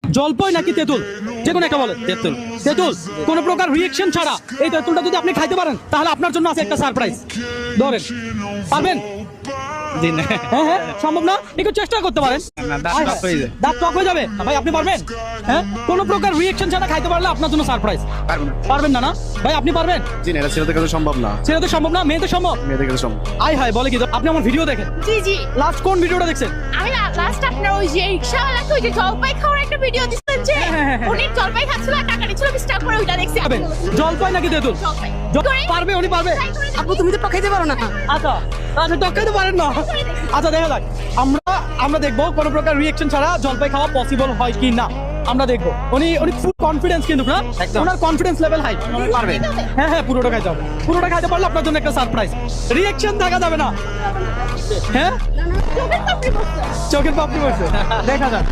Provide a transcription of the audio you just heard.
জলপাই নাকি তেঁতুল, যে কোনো একটা বলেন। তেঁতুল। তেঁতুল, কোনো প্রকার রিয়েকশন ছাড়া এই তেঁতুলটা যদি আপনি খাইতে পারেন তাহলে আপনার জন্য আছে একটা সারপ্রাইজ। ধরেন, পারবেন? জি না। হ্যাঁ হ্যাঁ, সম্ভব না? একটু চেষ্টা করতে পারেন। না, দাঁত আয় টক হয়ে যায়। দাঁত টক হয়ে যাবে ভাই, আপনি পারবেন? হ্যাঁ, কোনো প্রকার রিয়েকশন ছাড়া খাইতে পারলে আপনার জন্য সারপ্রাইজ। পারবো না। পারবেন না? না ভাই, আপনি পারবেন? জি না, এটা ছেলেদের কাছে সম্ভব না, সেটা তো সম্ভব না, মেয়েদের সম্ভব। মেয়েদের কাছে সম্ভব। আয় হায়, বলে কি? আপনি আমার ভিডিও দেখেন? জি জি, লাস্ট কোন ভিডিওটা দেখছেন? আমি লাস্ট আপনার ওই যে রিক্সাওয়ালাকে ওই যে জলপাই খাওয়ার একটা ভিডিও দিচ্ছেন যে হ্যাঁ। উনি জলপাই খাচ্ছিল আর টাকা নিচ্ছিল 20 টাকা করে, ওইটা দেখছি। পারবেন? জলপাই নাকি তেঁতুল? জলপাই। পারবে, উনি পারবে। আপু তুমি তো টকাইতে পারো না। আচ্ছা আচ্ছা, টকাইতে পারেন না। আচ্ছা, দেখা যাক, আমরা দেখবো কোন প্রকার রিয়েকশন ছাড়া জলপাই খাওয়া পসিবল হয় কি না। আমরা দেখবো। উনি ফুল কনফিডেন্স কিন্তু না, একদম। ওনার কনফিডেন্স লেভেল হাই। পারবে। হ্যাঁ হ্যাঁ, পুরোটা খাইতে হবে। পুরোটা খাইতে পারলে আপনার জন্য একটা সারপ্রাইজ। রিয়েকশন দেখা যাবে না। হ্যাঁ, চোখের পাপড়ি বসছে। চোখের পাপড়ি বসে দেখা যাক।